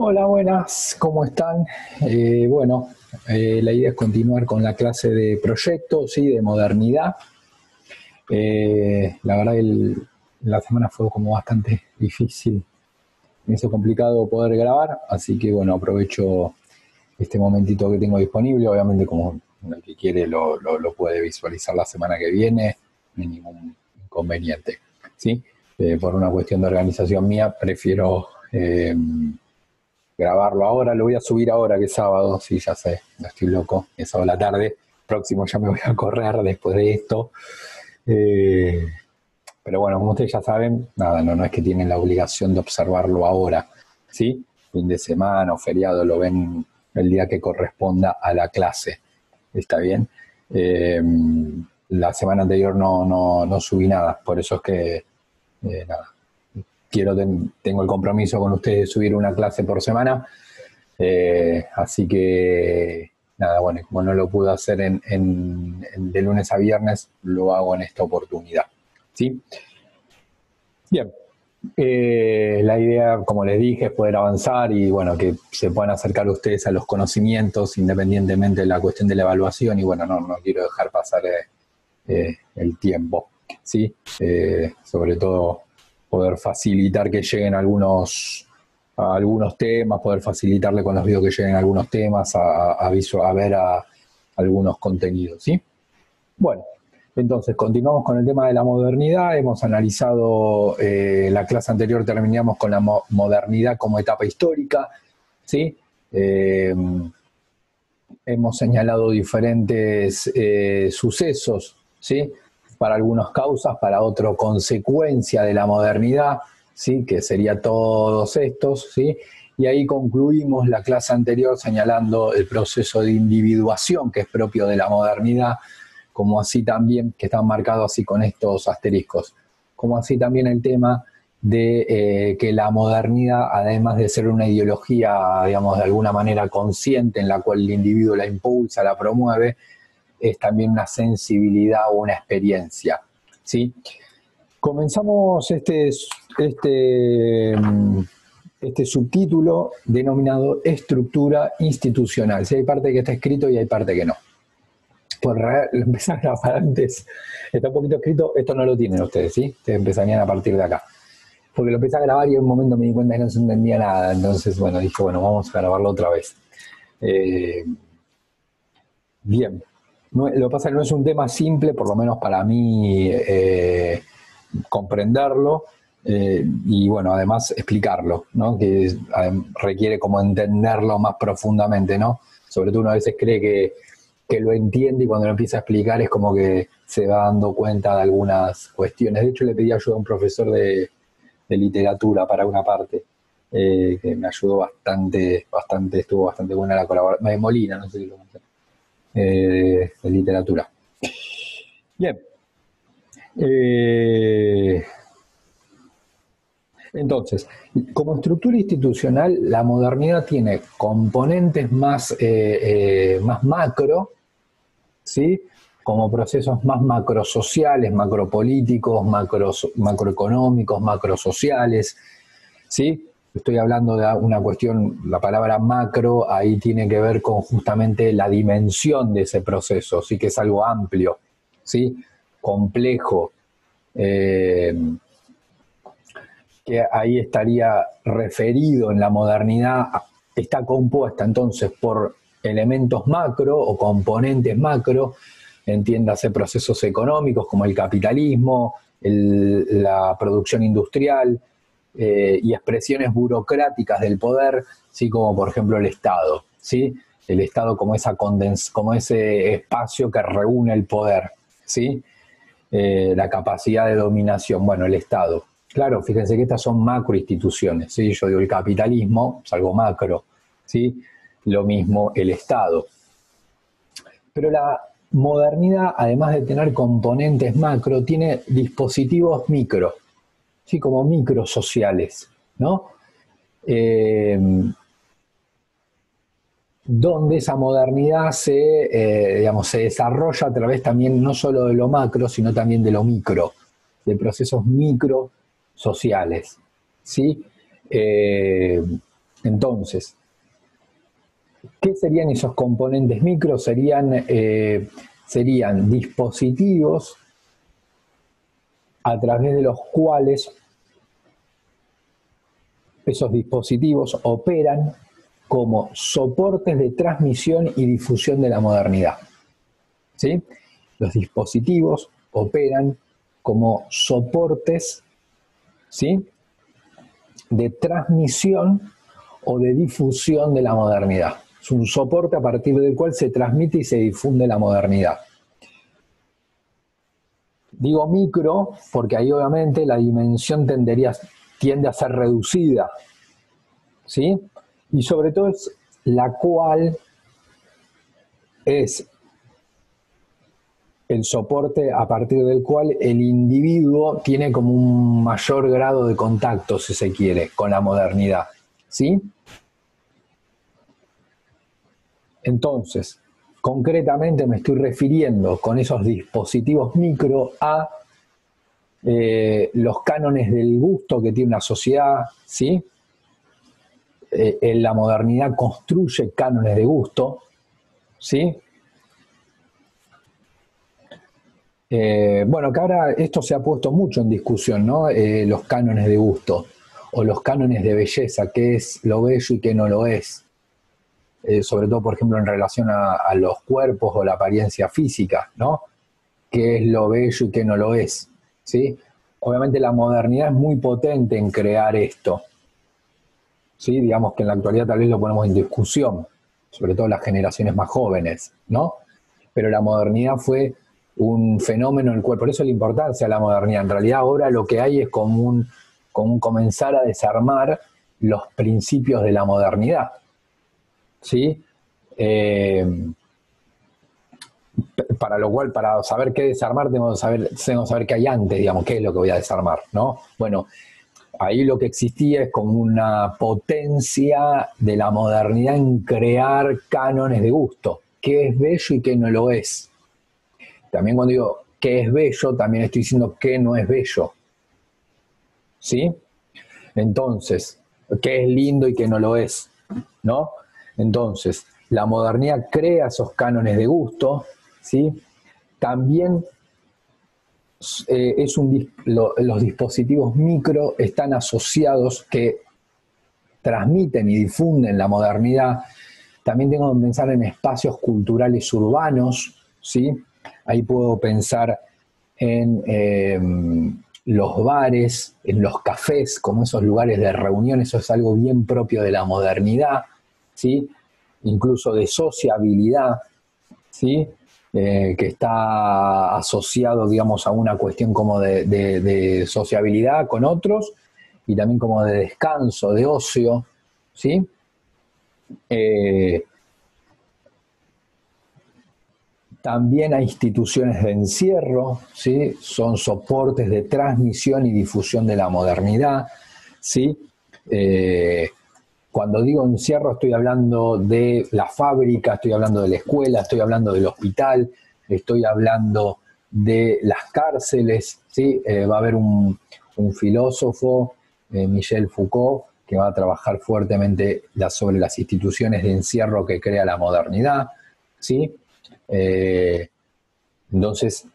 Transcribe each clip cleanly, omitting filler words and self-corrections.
Hola, buenas, ¿cómo están? La idea es continuar con la clase de proyectos, ¿sí? De modernidad. La verdad, la semana fue como bastante difícil, me hizo complicado poder grabar, así que bueno, aprovecho este momentito que tengo disponible. Obviamente, como el que quiere lo puede visualizar la semana que viene, no hay ningún inconveniente, ¿sí? Por una cuestión de organización mía, prefiero grabarlo ahora. Lo voy a subir ahora, que es sábado, sí, ya sé, no estoy loco, es sábado a la tarde. Próximo ya me voy a correr después de esto. Eh, pero bueno, como ustedes ya saben, nada, no es que tienen la obligación de observarlo ahora, ¿sí? Fin de semana o feriado lo ven el día que corresponda a la clase, ¿está bien? Eh, la semana anterior no subí nada, por eso es que, nada, tengo el compromiso con ustedes de subir una clase por semana. Así que, nada, bueno, como no lo pude hacer de lunes a viernes, lo hago en esta oportunidad, ¿sí? Bien. La idea, como les dije, es poder avanzar y, bueno, que se puedan acercar ustedes a los conocimientos independientemente de la cuestión de la evaluación. Y, bueno, no quiero dejar pasar el tiempo, ¿sí? Sobre todo poder facilitar que lleguen a algunos temas, poder facilitarle con los videos que lleguen algunos temas, a ver algunos contenidos, ¿sí? Bueno, entonces continuamos con el tema de la modernidad. Hemos analizado, la clase anterior terminamos con la modernidad como etapa histórica, ¿sí? Hemos señalado diferentes sucesos, ¿sí? Para algunos causas, para otros consecuencia de la modernidad, ¿sí? Que sería todos estos, ¿sí? Y ahí concluimos la clase anterior señalando el proceso de individuación que es propio de la modernidad, como así también, que están marcados así con estos asteriscos, como así también el tema de que la modernidad, además de ser una ideología, digamos, de alguna manera consciente en la cual el individuo la impulsa, la promueve, es también una sensibilidad o una experiencia, ¿sí? Comenzamos este subtítulo denominado estructura institucional. Si hay parte que está escrito y hay parte que no. Por lo empecé a grabar antes, está un poquito escrito, esto no lo tienen ustedes, ¿sí? Ustedes empezarían a partir de acá. Porque lo empecé a grabar y en un momento me di cuenta que no se entendía nada, entonces, bueno, dije, bueno, vamos a grabarlo otra vez. Bien. Lo que pasa es que no es un tema simple, por lo menos para mí, comprenderlo, y bueno, además explicarlo, ¿no? Que requiere como entenderlo más profundamente, ¿no? Sobre todo uno a veces cree que lo entiende y cuando lo empieza a explicar es como que se va dando cuenta de algunas cuestiones. De hecho, le pedí ayuda a un profesor de literatura para una parte, que me ayudó bastante, estuvo bastante buena la colaboración. De Molina, no sé si lo conocen, de literatura. Bien. Entonces, como estructura institucional, la modernidad tiene componentes más macro, ¿sí? Como procesos más macrosociales, macropolíticos, macroeconómicos, macrosociales, ¿sí? Estoy hablando de una cuestión, la palabra macro ahí tiene que ver con justamente la dimensión de ese proceso, sí, que es algo amplio, ¿sí? Complejo, que ahí estaría referido en la modernidad, está compuesta entonces por elementos macro o componentes macro, entiéndase procesos económicos como el capitalismo, la producción industrial, y expresiones burocráticas del poder, ¿sí? Como por ejemplo el Estado, ¿sí? El Estado como ese espacio que reúne el poder, ¿sí? La capacidad de dominación, bueno, el Estado. Claro, fíjense que estas son macroinstituciones, ¿sí? Yo digo el capitalismo, es algo macro, ¿sí? Lo mismo el Estado. Pero la modernidad, además de tener componentes macro, tiene dispositivos micro, ¿sí? Como microsociales, ¿no? Donde esa modernidad se desarrolla a través también no solo de lo macro, sino también de lo micro, de procesos micro sociales, ¿sí? Entonces, ¿qué serían esos componentes micro? Serían dispositivos a través de los cuales esos dispositivos operan como soportes de transmisión y difusión de la modernidad. ¿Sí? Los dispositivos operan como soportes, ¿sí?, de transmisión o de difusión de la modernidad. Es un soporte a partir del cual se transmite y se difunde la modernidad. Digo micro porque ahí obviamente la dimensión tiende a ser reducida, ¿sí? Y sobre todo es la cual es el soporte a partir del cual el individuo tiene como un mayor grado de contacto, si se quiere, con la modernidad, ¿sí? Entonces, concretamente me estoy refiriendo con esos dispositivos micro a los cánones del gusto que tiene una sociedad, ¿sí? La modernidad construye cánones de gusto, ¿sí? Bueno, que ahora esto se ha puesto mucho en discusión, ¿no? Los cánones de gusto o los cánones de belleza, qué es lo bello y qué no lo es. Sobre todo, por ejemplo, en relación a los cuerpos o la apariencia física, ¿no? Qué es lo bello y qué no lo es, ¿sí? Obviamente la modernidad es muy potente en crear esto, ¿sí? Digamos que en la actualidad tal vez lo ponemos en discusión, sobre todo las generaciones más jóvenes, ¿no? Pero la modernidad fue un fenómeno en el cual, por eso la importancia de la modernidad. En realidad ahora lo que hay es como un comenzar a desarmar los principios de la modernidad, ¿sí? Para lo cual, para saber qué desarmar, tenemos que saber qué hay antes, digamos, qué es lo que voy a desarmar, ¿no? Bueno, ahí lo que existía es como una potencia de la modernidad en crear cánones de gusto, qué es bello y qué no lo es. También cuando digo qué es bello, también estoy diciendo qué no es bello, ¿sí? Entonces, qué es lindo y qué no lo es, ¿no? Entonces, la modernidad crea esos cánones de gusto, ¿sí? También los dispositivos micro están asociados que transmiten y difunden la modernidad. También tengo que pensar en espacios culturales urbanos, ¿sí? Ahí puedo pensar en los bares, en los cafés, como esos lugares de reunión. Eso es algo bien propio de la modernidad, ¿sí? Incluso de sociabilidad, ¿sí? Que está asociado, digamos, a una cuestión como de sociabilidad con otros y también como de descanso, de ocio, ¿sí? También hay instituciones de encierro, ¿sí? Son soportes de transmisión y difusión de la modernidad, ¿sí? Cuando digo encierro estoy hablando de la fábrica, estoy hablando de la escuela, estoy hablando del hospital, estoy hablando de las cárceles, ¿sí? Va a haber un filósofo, Michel Foucault, que va a trabajar fuertemente sobre las instituciones de encierro que crea la modernidad, ¿sí? Entonces,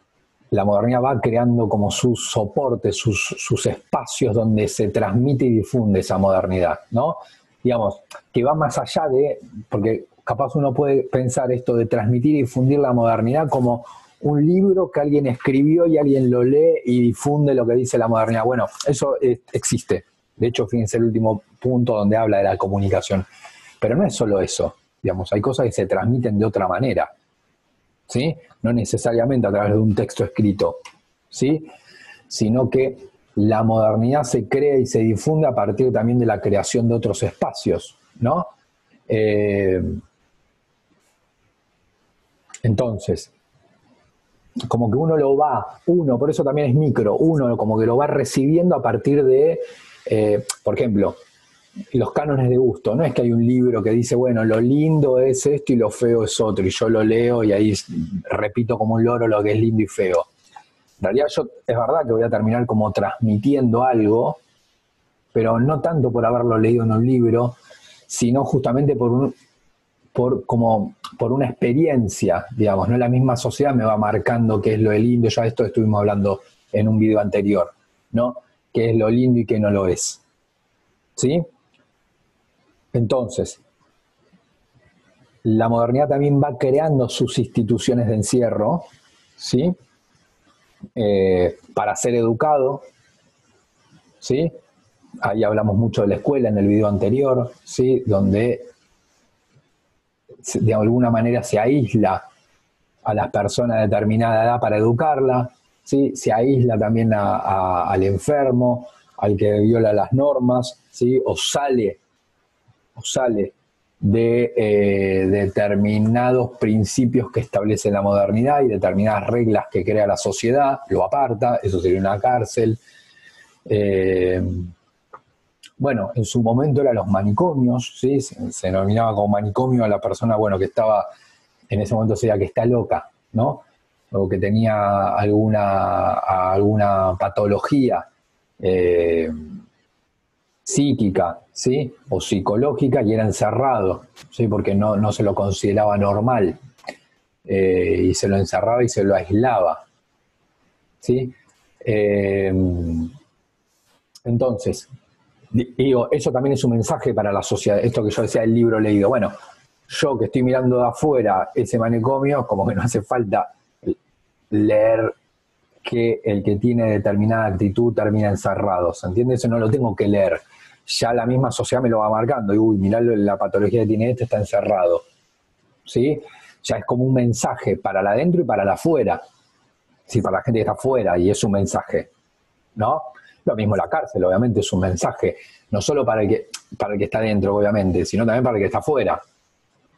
la modernidad va creando como sus soportes, sus espacios donde se transmite y difunde esa modernidad, ¿no? Digamos, que va más allá de, porque capaz uno puede pensar esto de transmitir y difundir la modernidad como un libro que alguien escribió y alguien lo lee y difunde lo que dice la modernidad. Bueno, eso existe. De hecho, fíjense el último punto donde habla de la comunicación. Pero no es solo eso, digamos, hay cosas que se transmiten de otra manera, ¿sí? No necesariamente a través de un texto escrito, ¿sí? Sino que la modernidad se crea y se difunde a partir también de la creación de otros espacios, ¿no? Entonces, como que por eso también es micro, uno como que lo va recibiendo a partir de, por ejemplo, los cánones de gusto. No es que hay un libro que dice, bueno, lo lindo es esto y lo feo es otro, y yo lo leo y ahí repito como un loro lo que es lindo y feo. En realidad es verdad que voy a terminar como transmitiendo algo, pero no tanto por haberlo leído en un libro, sino justamente por una experiencia, digamos, ¿no? La misma sociedad me va marcando qué es lo lindo, ya de esto estuvimos hablando en un video anterior, ¿no? Qué es lo lindo y qué no lo es, ¿sí? Entonces, la modernidad también va creando sus instituciones de encierro, ¿sí? Para ser educado, ¿sí? Ahí hablamos mucho de la escuela en el video anterior, ¿sí? Donde de alguna manera se aísla a las personas de determinada edad para educarla, ¿sí? Se aísla también al enfermo, al que viola las normas, ¿sí? o sale de determinados principios que establece la modernidad y determinadas reglas que crea la sociedad, lo aparta, eso sería una cárcel. Bueno, en su momento eran los manicomios, ¿sí? Se denominaba como manicomio a la persona, bueno, que estaba, en ese momento sería que está loca, ¿no? O que tenía alguna patología psíquica, ¿sí? O psicológica y era encerrado, ¿sí? Porque no se lo consideraba normal. Y se lo encerraba y se lo aislaba, ¿sí? Entonces, digo, eso también es un mensaje para la sociedad, esto que yo decía del libro leído. Bueno, yo que estoy mirando de afuera ese manicomio, como que no hace falta leer que el que tiene determinada actitud termina encerrado, ¿se entiende? Eso no lo tengo que leer. Ya la misma sociedad me lo va marcando. Y, uy, mirá la patología que tiene este, está encerrado, ¿sí? Ya es como un mensaje para la adentro y para la afuera. Sí, para la gente que está afuera, y es un mensaje, ¿no? Lo mismo la cárcel, obviamente, es un mensaje, no solo para el que está dentro, obviamente, sino también para el que está afuera,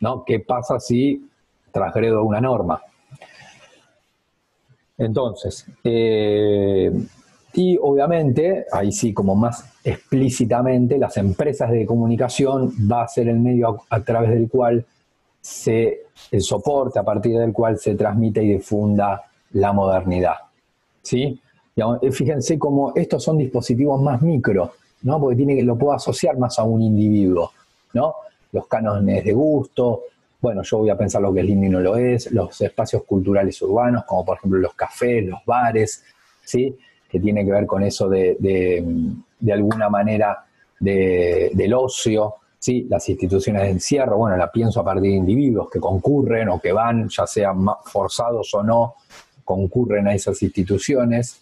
¿no? ¿Qué pasa si transgredo una norma? Entonces, y obviamente, ahí sí, como más explícitamente, las empresas de comunicación va a ser el medio a través del cual el soporte a partir del cual se transmite y difunda la modernidad, ¿sí? Fíjense cómo estos son dispositivos más micro, ¿no? Porque lo puedo asociar más a un individuo, ¿no? Los cánones de gusto, bueno, yo voy a pensar lo que es lindo y no lo es, los espacios culturales urbanos, como por ejemplo los cafés, los bares, ¿sí? Que tiene que ver con eso de alguna manera del ocio, ¿sí? Las instituciones de encierro, bueno, la pienso a partir de individuos que concurren o que van, ya sean forzados o no, concurren a esas instituciones.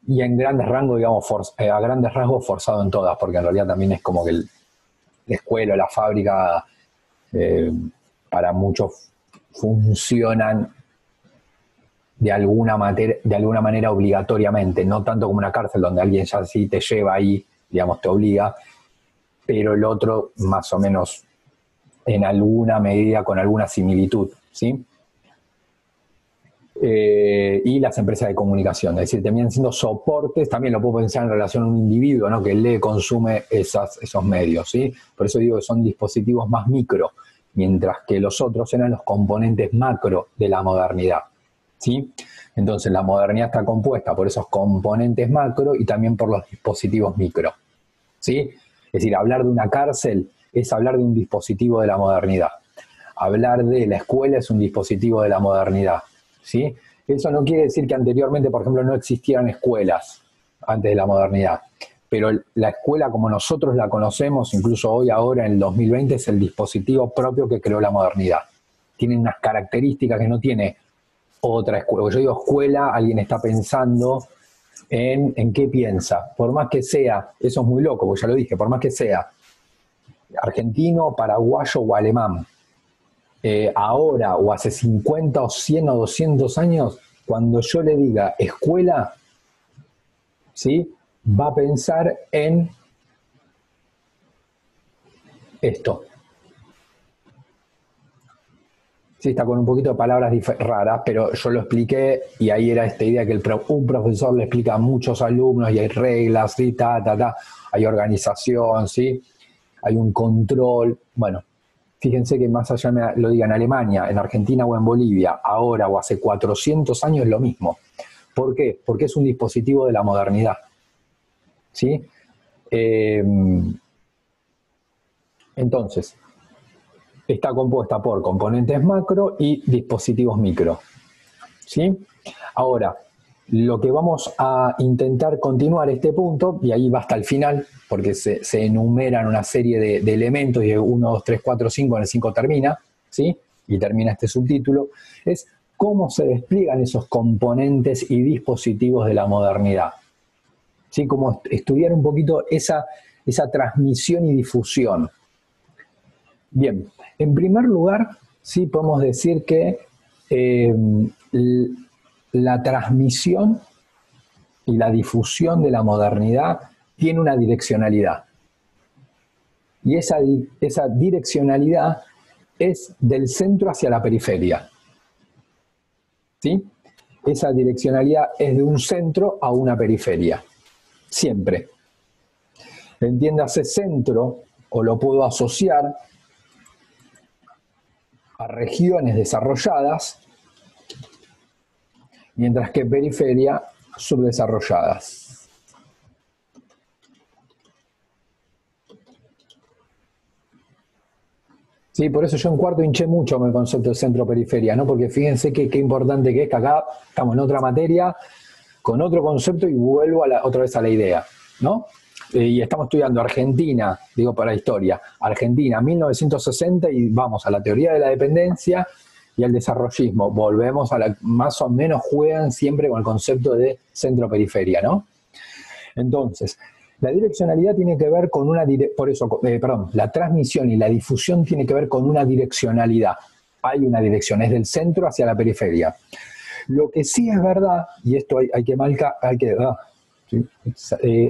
Y en grandes rangos, digamos, a grandes rasgos forzado en todas, porque en realidad también es como que la escuela o la fábrica para muchos funcionan de alguna manera obligatoriamente, no tanto como una cárcel donde alguien ya sí te lleva ahí, digamos, te obliga, pero el otro más o menos en alguna medida con alguna similitud, ¿sí? Y las empresas de comunicación, es decir, terminan siendo soportes, también lo puedo pensar en relación a un individuo, ¿no? Que lee, consume esos medios, ¿sí? Por eso digo que son dispositivos más micro, mientras que los otros eran los componentes macro de la modernidad, ¿sí? Entonces la modernidad está compuesta por esos componentes macro y también por los dispositivos micro, ¿sí? Es decir, hablar de una cárcel es hablar de un dispositivo de la modernidad. Hablar de la escuela es un dispositivo de la modernidad, ¿sí? Eso no quiere decir que anteriormente, por ejemplo, no existieran escuelas antes de la modernidad, pero la escuela como nosotros la conocemos, incluso hoy, ahora, en el 2020, es el dispositivo propio que creó la modernidad. Tiene unas características que no tiene otra escuela. Cuando yo digo escuela, alguien está pensando en qué piensa. Por más que sea, eso es muy loco, porque ya lo dije, por más que sea argentino, paraguayo o alemán, ahora o hace 50 o 100 o 200 años, cuando yo le diga escuela, ¿sí? Va a pensar en esto. Sí, está con un poquito de palabras raras, pero yo lo expliqué y ahí era esta idea que un profesor le explica a muchos alumnos y hay reglas, ¿sí? Hay organización, ¿sí? Hay un control. Bueno, fíjense que más allá me lo diga en Alemania, en Argentina o en Bolivia, ahora o hace 400 años es lo mismo. ¿Por qué? Porque es un dispositivo de la modernidad, ¿sí? Entonces, está compuesta por componentes macro y dispositivos micro. ¿Sí? Ahora, lo que vamos a intentar continuar este punto, y ahí va hasta el final, porque se enumeran una serie de elementos, y 1, 2, 3, 4, 5, en el 5 termina, ¿sí? Y termina este subtítulo, es cómo se despliegan esos componentes y dispositivos de la modernidad. ¿Sí? Como estudiar un poquito esa transmisión y difusión. Bien, en primer lugar, sí podemos decir que la transmisión y la difusión de la modernidad tiene una direccionalidad. Y esa direccionalidad es del centro hacia la periferia. ¿Sí? Esa direccionalidad es de un centro a una periferia. Siempre. Entiéndase centro, o lo puedo asociar a regiones desarrolladas, mientras que periferia, subdesarrolladas. Sí, por eso yo en cuarto hinché mucho con el concepto de centro-periferia, ¿no? Porque fíjense qué importante que es que acá estamos en otra materia, con otro concepto y vuelvo otra vez a la idea, ¿no? Y estamos estudiando Argentina, digo para historia, Argentina 1960 y vamos a la teoría de la dependencia y al desarrollismo. Volvemos a más o menos juegan siempre con el concepto de centro-periferia, ¿no? Entonces, la direccionalidad tiene que ver con la transmisión y la difusión tiene que ver con una direccionalidad. Hay una dirección, es del centro hacia la periferia. Lo que sí es verdad, y esto hay que marcar, ¿sí?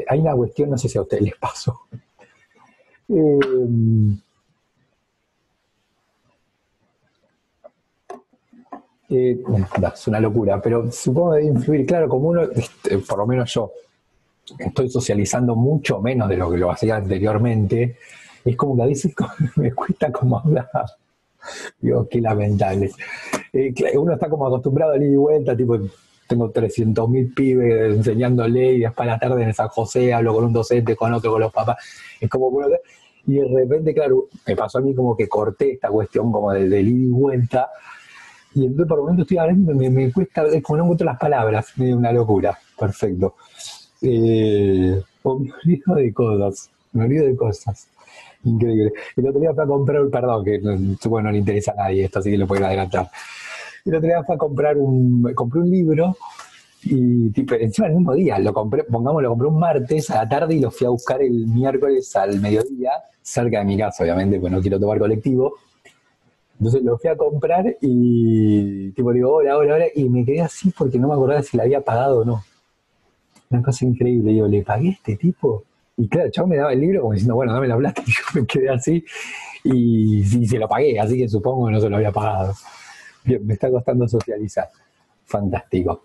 Hay una cuestión, no sé si a ustedes les pasó. Es una locura, pero supongo que debe influir, claro, como uno, por lo menos yo, estoy socializando mucho menos de lo que lo hacía anteriormente, es como que a veces me cuesta como hablar. Digo, qué lamentable. Uno está como acostumbrado a ir y vuelta, tipo, tengo 300.000 pibes enseñándole y después a la tarde en San José hablo con un docente, con otro, con los papás. Es como que y de repente, claro, me pasó a mí como que corté esta cuestión como del ida y vuelta. Y entonces por el momento estoy hablando y me cuesta, es como no encuentro las palabras, es una locura. Perfecto. Me olvido de cosas. Increíble. El otro día fue a comprar, perdón, que bueno, no le interesa a nadie esto, así que lo pueden adelantar. El otro día fue a compré un libro y tipo, encima el mismo día, lo compré un martes a la tarde y lo fui a buscar el miércoles al mediodía, cerca de mi casa, obviamente, pues no quiero tomar colectivo. Entonces lo fui a comprar y tipo digo, hola, y me quedé así porque no me acordaba si la había pagado o no. Una cosa increíble, digo, ¿le pagué a este tipo? Y claro, el chavo me daba el libro como diciendo, bueno, dame la plata, y yo me quedé así y se lo pagué, así que supongo que no se lo había pagado. Bien, me está costando socializar. Fantástico.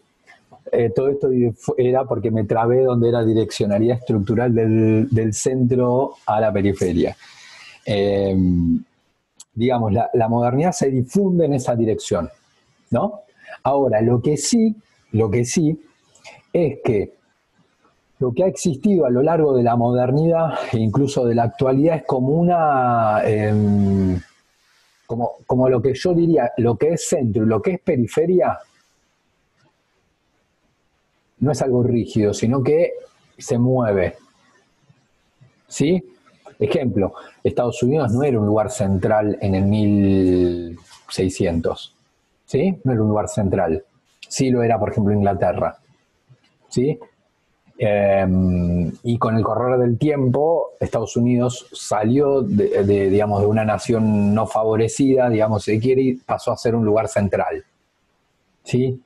Todo esto era porque me trabé donde era direccionalidad estructural del centro a la periferia. Digamos, la modernidad se difunde en esa dirección, ¿no? Ahora, lo que sí es que lo que ha existido a lo largo de la modernidad e incluso de la actualidad es como como lo que yo diría, lo que es centro y lo que es periferia, no es algo rígido, sino que se mueve. ¿Sí? Ejemplo, Estados Unidos no era un lugar central en el 1600. ¿Sí? No era un lugar central. Sí lo era, por ejemplo, Inglaterra. ¿Sí? Y con el correr del tiempo, Estados Unidos salió digamos, de una nación no favorecida, digamos, si quiere, y pasó a ser un lugar central. ¿Sí?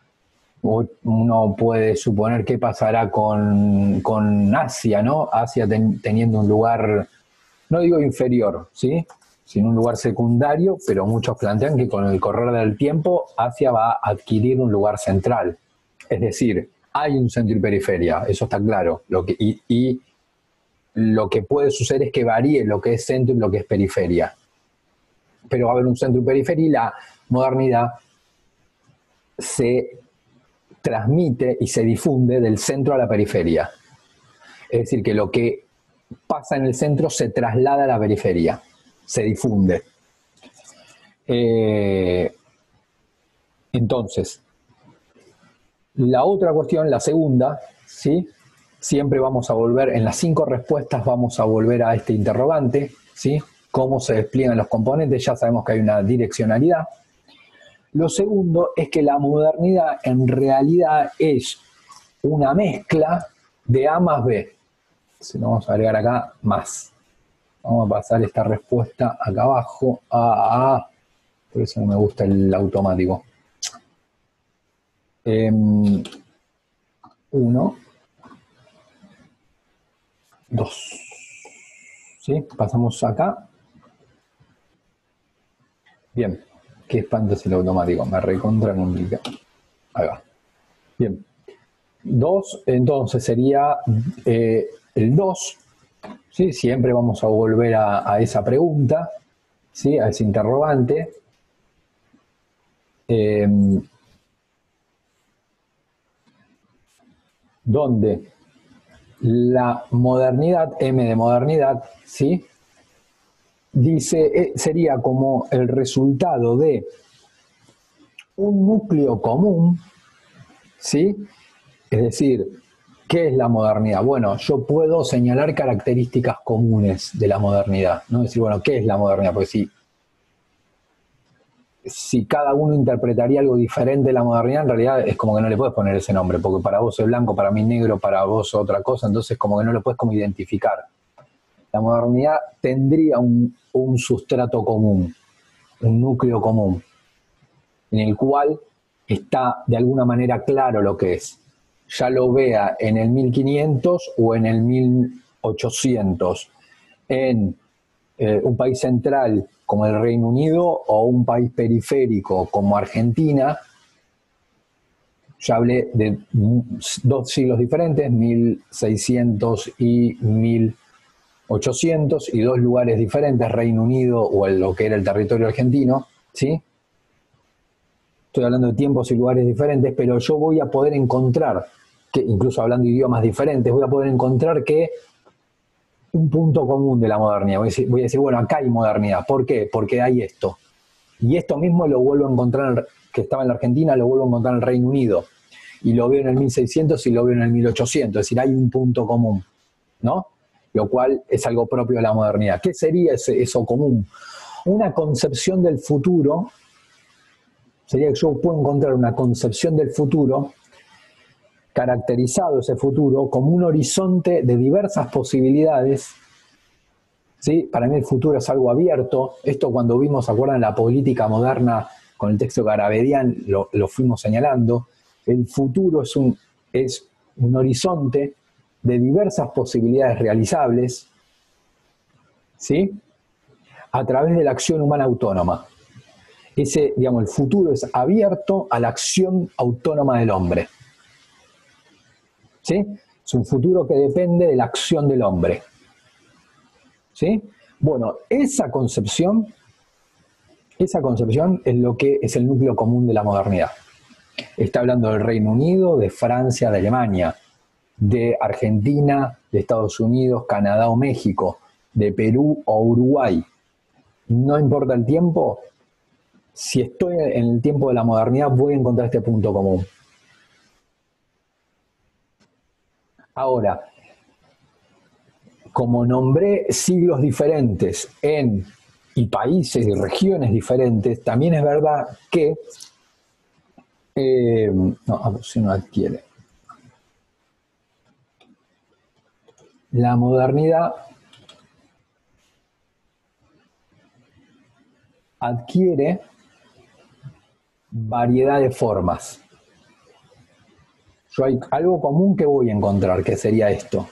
Uno puede suponer qué pasará con Asia, ¿no? Asia teniendo un lugar, no digo inferior, ¿sí? Sino un lugar secundario, pero muchos plantean que con el correr del tiempo Asia va a adquirir un lugar central. Es decir, hay un centro y periferia, eso está claro. Y lo que puede suceder es que varíe lo que es centro y lo que es periferia. Pero va a haber un centro y periferia y la modernidad se transmite y se difunde del centro a la periferia. Es decir, que lo que pasa en el centro se traslada a la periferia. se difunde. Entonces, la otra cuestión, la segunda, ¿sí? Siempre vamos a volver, en las 5 respuestas vamos a volver a este interrogante, ¿sí? Cómo se despliegan los componentes, ya sabemos que hay una direccionalidad. Lo segundo es que la modernidad en realidad es una mezcla de A más B. Si no, vamos a agregar acá más. Vamos a pasar esta respuesta acá abajo a A. Por eso no me gusta el automático. 1, 2. ¿Sí? Pasamos acá. Bien. Qué espanto es el automático. Me recontra complica. Ahí va. Bien. 2, entonces sería el 2. ¿Sí? Siempre vamos a volver a esa pregunta, ¿sí? A ese interrogante. Donde la modernidad, M de modernidad, ¿sí? Dice, sería como el resultado de un núcleo común, ¿sí? Es decir, ¿qué es la modernidad? Bueno, yo puedo señalar características comunes de la modernidad, ¿no? Decir, bueno, ¿qué es la modernidad? Porque si cada uno interpretaría algo diferente de la modernidad, en realidad es como que no le puedes poner ese nombre, porque para vos es blanco, para mí negro, para vos otra cosa, entonces como que no lo puedes como identificar. La modernidad tendría un sustrato común, un núcleo común, en el cual está de alguna manera claro lo que es. Ya lo vea en el 1500 o en el 1800, en un país central como el Reino Unido o un país periférico como Argentina. Ya hablé de 2 siglos diferentes, 1600 y 1800, y 2 lugares diferentes, Reino Unido o lo que era el territorio argentino, ¿sí? Estoy hablando de tiempos y lugares diferentes, pero yo voy a poder encontrar, que incluso hablando de idiomas diferentes, voy a poder encontrar que un punto común de la modernidad. Voy a decir, bueno, acá hay modernidad. ¿Por qué? Porque hay esto. Y esto mismo lo vuelvo a encontrar, que estaba en la Argentina, lo vuelvo a encontrar en el Reino Unido. Y lo veo en el 1600 y lo veo en el 1800. Es decir, hay un punto común, ¿no? Lo cual es algo propio de la modernidad. ¿Qué sería eso común? Una concepción del futuro. Sería que yo puedo encontrar una concepción del futuro, caracterizado ese futuro como un horizonte de diversas posibilidades, ¿sí? Para mí el futuro es algo abierto. Esto cuando vimos, ¿se acuerdan? La política moderna con el texto Garabedian, lo fuimos señalando. El futuro es un horizonte de diversas posibilidades realizables, ¿sí? A través de la acción humana autónoma. El futuro es abierto a la acción autónoma del hombre. ¿Sí? Es un futuro que depende de la acción del hombre. ¿Sí? Bueno, esa concepción es lo que es el núcleo común de la modernidad. Está hablando del Reino Unido, de Francia, de Alemania, de Argentina, de Estados Unidos, Canadá o México, de Perú o Uruguay. No importa el tiempo, si estoy en el tiempo de la modernidad voy a encontrar este punto común. Ahora, como nombré siglos diferentes y países y regiones diferentes, también es verdad que si no adquiere. La modernidad adquiere variedad de formas. Yo hay algo común que voy a encontrar, que sería esto.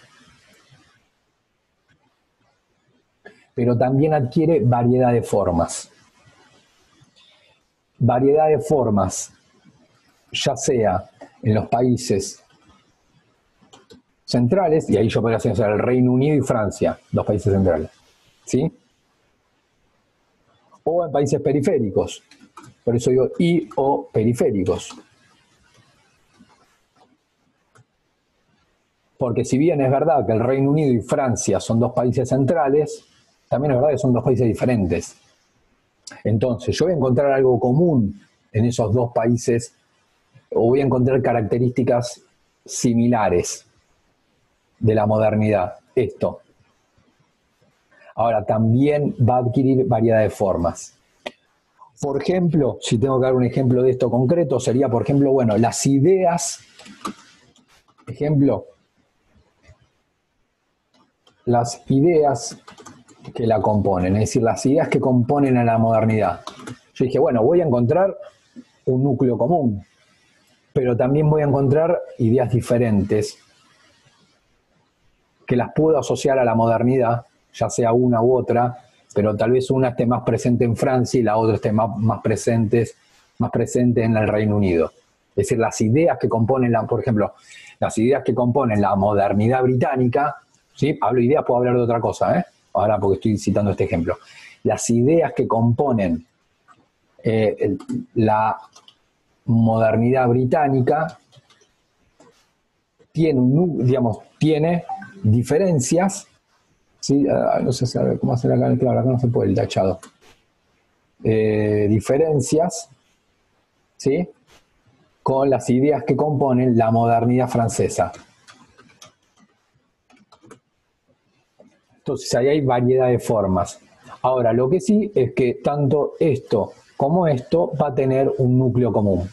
Pero también adquiere variedad de formas. Variedad de formas, ya sea en los países centrales, y ahí yo podría hacer el Reino Unido y Francia, 2 países centrales, ¿sí? O en países periféricos, por eso digo y o periféricos. Porque si bien es verdad que el Reino Unido y Francia son 2 países centrales, también es verdad que son dos países diferentes. Entonces, yo voy a encontrar algo común en esos dos países, o voy a encontrar características similares de la modernidad. Esto. Ahora, también va a adquirir variedad de formas. Por ejemplo, si tengo que dar un ejemplo de esto concreto, sería, por ejemplo, bueno, las ideas, ejemplo, las ideas que la componen, es decir, las ideas que componen a la modernidad. Yo dije, bueno, voy a encontrar un núcleo común, pero también voy a encontrar ideas diferentes que las puedo asociar a la modernidad, ya sea una u otra, pero tal vez una esté más presente en Francia y la otra esté más presente en el Reino Unido. Es decir, las ideas que componen, por ejemplo, las ideas que componen la modernidad británica, ¿sí? Hablo de ideas, puedo hablar de otra cosa, ¿eh? Ahora porque estoy citando este ejemplo. Las ideas que componen la modernidad británica tiene diferencias, ¿sí? No sé cómo hacer acá, claro, acá no se puede el tachado. Diferencias, ¿sí? Con las ideas que componen la modernidad francesa. Entonces ahí hay variedad de formas. Ahora, lo que sí es que tanto esto como esto va a tener un núcleo común,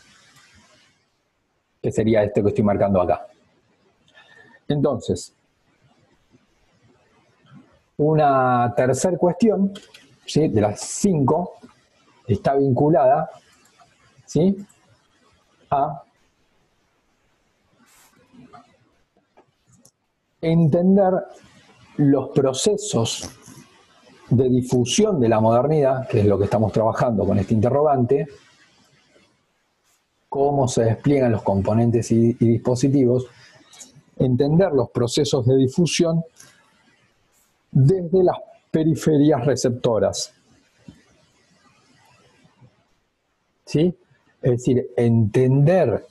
que sería este que estoy marcando acá. Entonces, una tercera cuestión, ¿sí? De las 5, está vinculada, ¿sí? A entender los procesos de difusión de la modernidad, que es lo que estamos trabajando con este interrogante, cómo se despliegan los componentes y dispositivos, entender los procesos de difusión desde las periferias receptoras. ¿Sí? Es decir, entender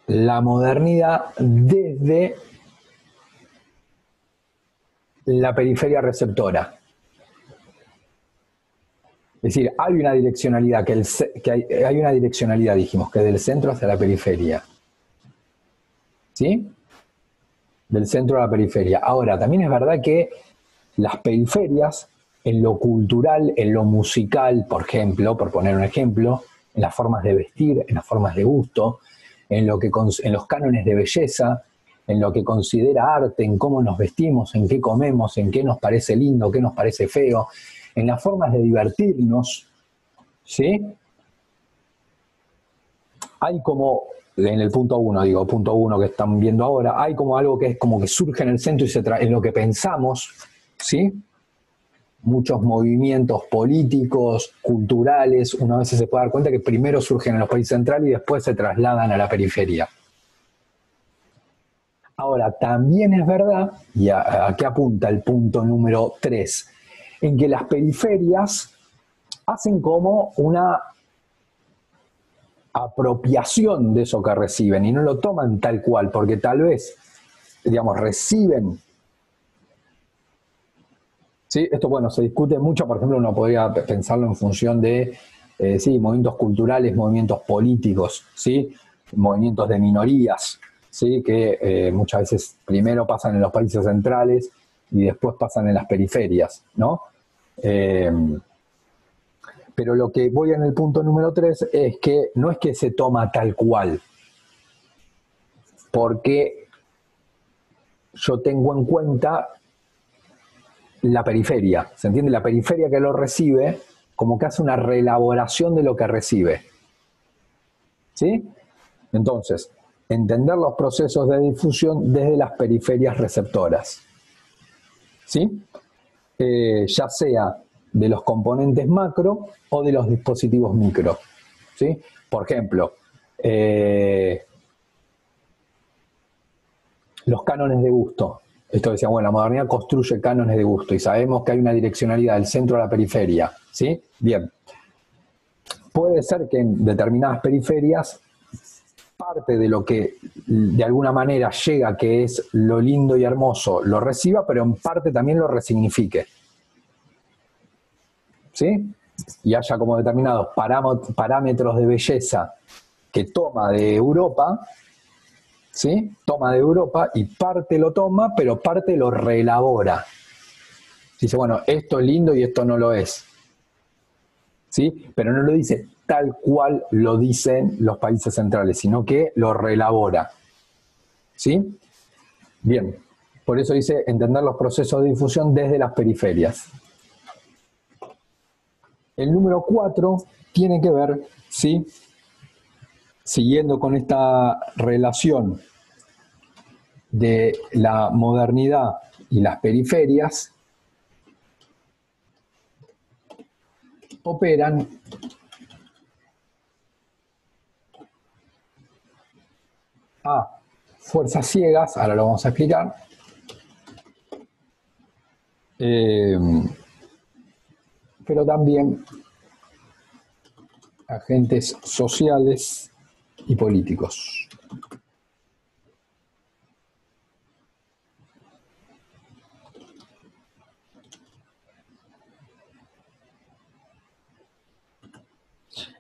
la modernidad desde la periferia receptora. Es decir, hay una direccionalidad, hay una direccionalidad, dijimos, que es del centro hacia la periferia. ¿Sí? Del centro a la periferia. Ahora, también es verdad que las periferias, en lo cultural, en lo musical, por ejemplo, por poner un ejemplo, en las formas de vestir, en las formas de gusto, en los cánones de belleza, en lo que considera arte, en cómo nos vestimos, en qué comemos, en qué nos parece lindo, qué nos parece feo, en las formas de divertirnos, ¿sí? Hay como, en el punto 1 que están viendo ahora, hay como algo que es como que surge en el centro y en lo que pensamos, ¿sí? Muchos movimientos políticos, culturales, una vez se puede dar cuenta que primero surgen en los países centrales y después se trasladan a la periferia. Ahora, también es verdad, y a qué apunta el punto número 3, en que las periferias hacen como una apropiación de eso que reciben y no lo toman tal cual, porque tal vez, digamos, reciben. ¿Sí? Esto, bueno, se discute mucho, por ejemplo, uno podría pensarlo en función de sí, movimientos culturales, movimientos políticos, ¿sí? Movimientos de minorías, ¿sí? Que muchas veces primero pasan en los países centrales y después pasan en las periferias, ¿no? Pero lo que voy en el punto número 3 es que no es que se toma tal cual, porque yo tengo en cuenta la periferia, ¿se entiende? La periferia que lo recibe, como que hace una reelaboración de lo que recibe. ¿Sí? Entonces, entender los procesos de difusión desde las periferias receptoras. ¿Sí? Ya sea de los componentes macro o de los dispositivos micro. ¿Sí? Por ejemplo, los cánones de gusto. Esto decía, bueno, la modernidad construye cánones de gusto y sabemos que hay una direccionalidad del centro a la periferia, ¿sí? Bien. Puede ser que en determinadas periferias parte de lo que de alguna manera llega, que es lo lindo y hermoso, lo reciba, pero en parte también lo resignifique. ¿Sí? Y haya como determinados parámetros de belleza que toma de Europa, ¿sí? Toma de Europa y parte lo toma, pero parte lo reelabora. Dice, bueno, esto es lindo y esto no lo es. ¿Sí? Pero no lo dice tal cual lo dicen los países centrales, sino que lo reelabora. ¿Sí? Bien, por eso dice entender los procesos de difusión desde las periferias. El número 4 tiene que ver, ¿sí? Siguiendo con esta relación de la modernidad y las periferias, operan a fuerzas ciegas, ahora lo vamos a explicar, pero también agentes sociales y políticos.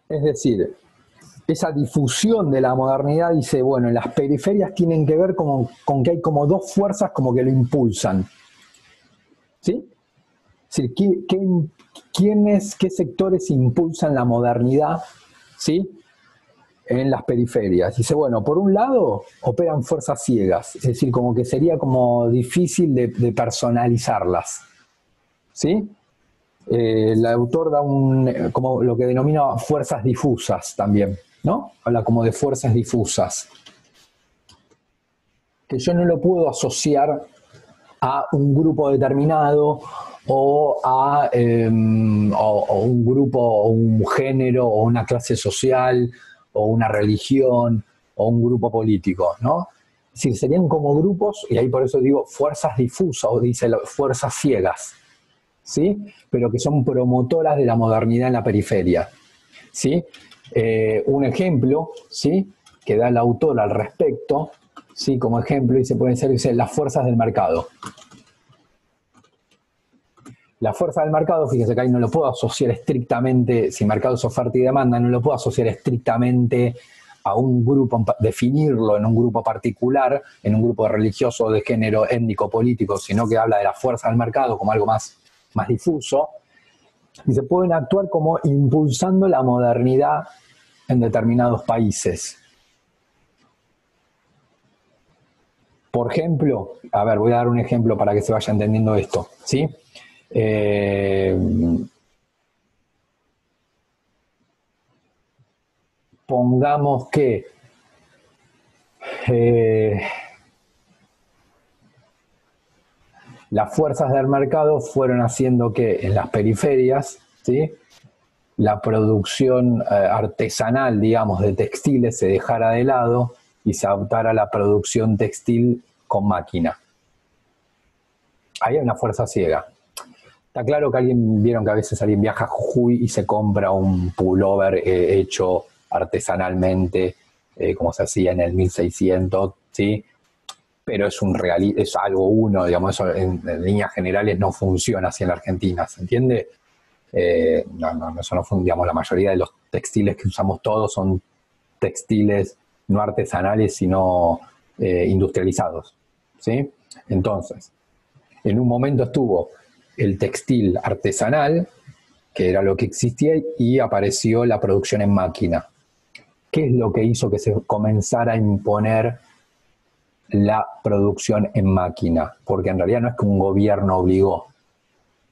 Es decir, esa difusión de la modernidad dice, bueno, las periferias tienen que ver con que hay como dos fuerzas como que lo impulsan. ¿Sí? Es decir, ¿qué sectores impulsan la modernidad? ¿Sí? En las periferias. Dice, bueno, por un lado operan fuerzas ciegas, es decir, como que sería como difícil de personalizarlas. ¿Sí? El autor da como lo que denomina fuerzas difusas también, ¿no? Habla como de fuerzas difusas. Que yo no lo puedo asociar a un grupo determinado o a o un grupo o un género o una clase social o una religión o un grupo político, ¿no? Es decir, serían como grupos, y ahí por eso digo fuerzas difusas, o dice fuerzas ciegas, ¿sí? Pero que son promotoras de la modernidad en la periferia, ¿sí? Un ejemplo, ¿sí? Que da el autor al respecto, ¿sí? Como ejemplo, pueden ser las fuerzas del mercado. La fuerza del mercado, fíjense que ahí no lo puedo asociar estrictamente, si mercado es oferta y demanda, no lo puedo asociar estrictamente a un grupo, definirlo en un grupo particular, en un grupo religioso, de género, étnico, político, sino que habla de la fuerza del mercado como algo más difuso, y se pueden actuar como impulsando la modernidad en determinados países. Por ejemplo, a ver, voy a dar un ejemplo para que se vaya entendiendo esto, ¿sí? Pongamos que las fuerzas del mercado fueron haciendo que en las periferias, ¿sí? La producción artesanal, digamos, de textiles se dejara de lado y se adoptara la producción textil con máquina. Ahí hay una fuerza ciega. Está claro que vieron que a veces alguien viaja a Jujuy y se compra un pullover hecho artesanalmente, como se hacía en el 1600, ¿sí? Pero es algo digamos, eso en líneas generales no funciona así en la Argentina, ¿se entiende? Eso no funciona, digamos, la mayoría de los textiles que usamos todos son textiles no artesanales, sino industrializados, ¿sí? Entonces, en un momento estuvo el textil artesanal, que era lo que existía, y apareció la producción en máquina. ¿Qué es lo que hizo que se comenzara a imponer la producción en máquina? Porque en realidad no es que un gobierno obligó,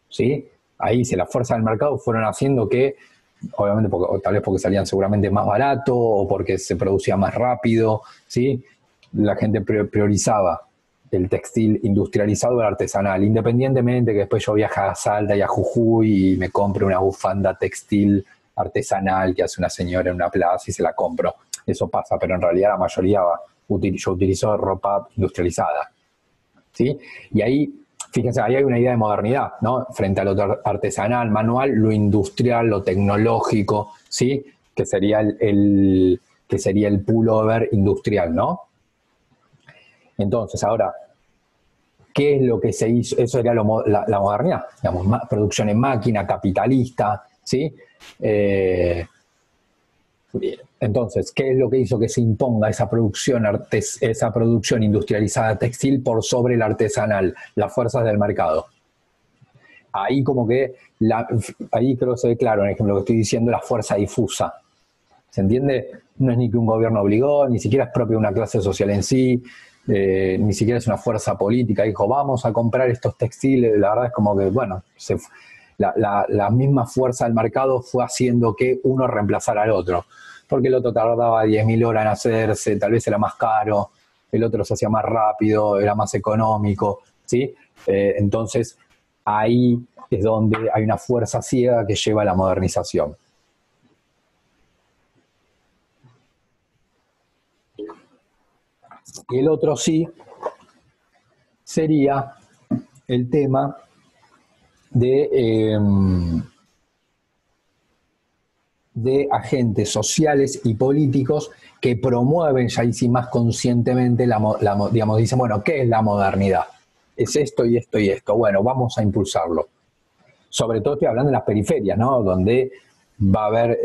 ¿sí? Ahí las fuerzas del mercado fueron haciendo que, obviamente tal vez porque salían seguramente más barato o porque se producía más rápido, ¿sí? La gente priorizaba el textil industrializado al artesanal, independientemente que después yo viaje a Salta y a Jujuy y me compre una bufanda textil artesanal que hace una señora en una plaza y se la compro. Eso pasa, pero en realidad la mayoría yo utilizo ropa industrializada, ¿sí? Y ahí, fíjense, ahí hay una idea de modernidad, ¿no? Frente a lo artesanal, manual, lo industrial, lo tecnológico, ¿sí? Que sería que sería el pullover industrial, ¿no? Entonces, ahora, ¿qué es lo que se hizo? Eso era la modernidad, digamos, producción en máquina, capitalista, ¿sí? Entonces, ¿qué es lo que hizo que se imponga esa producción industrializada textil por sobre la artesanal? Las fuerzas del mercado. Ahí como que, ahí creo que se ve claro, en el ejemplo que estoy diciendo, la fuerza difusa. ¿Se entiende? No es ni que un gobierno obligó, ni siquiera es propio de una clase social en sí, ni siquiera es una fuerza política. Dijo, vamos a comprar estos textiles. La verdad es como que, bueno, la misma fuerza del mercado fue haciendo que uno reemplazara al otro. Porque el otro tardaba 10.000 horas en hacerse, tal vez era más caro, el otro se hacía más rápido, era más económico, ¿sí? Entonces, ahí es donde hay una fuerza ciega que lleva a la modernización. Y el otro sí sería el tema de agentes sociales y políticos que promueven ya y sí más conscientemente, digamos, dicen, bueno, ¿qué es la modernidad? Es esto y esto y esto. Bueno, vamos a impulsarlo. Sobre todo estoy hablando de las periferias, ¿no? Donde va a haber,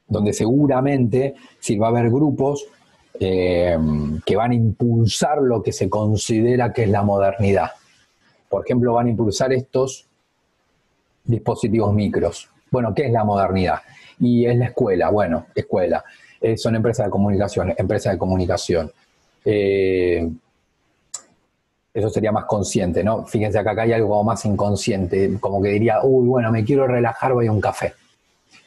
donde seguramente sí va a haber grupos que van a impulsar lo que se considera que es la modernidad. Por ejemplo, van a impulsar estos dispositivos micros. Bueno, ¿qué es la modernidad? Y es la escuela. Bueno, escuela. Son empresas de comunicación, empresas de comunicación. Eso sería más consciente, ¿no? Fíjense acá hay algo más inconsciente, como que diría, uy, bueno, me quiero relajar, voy a un café.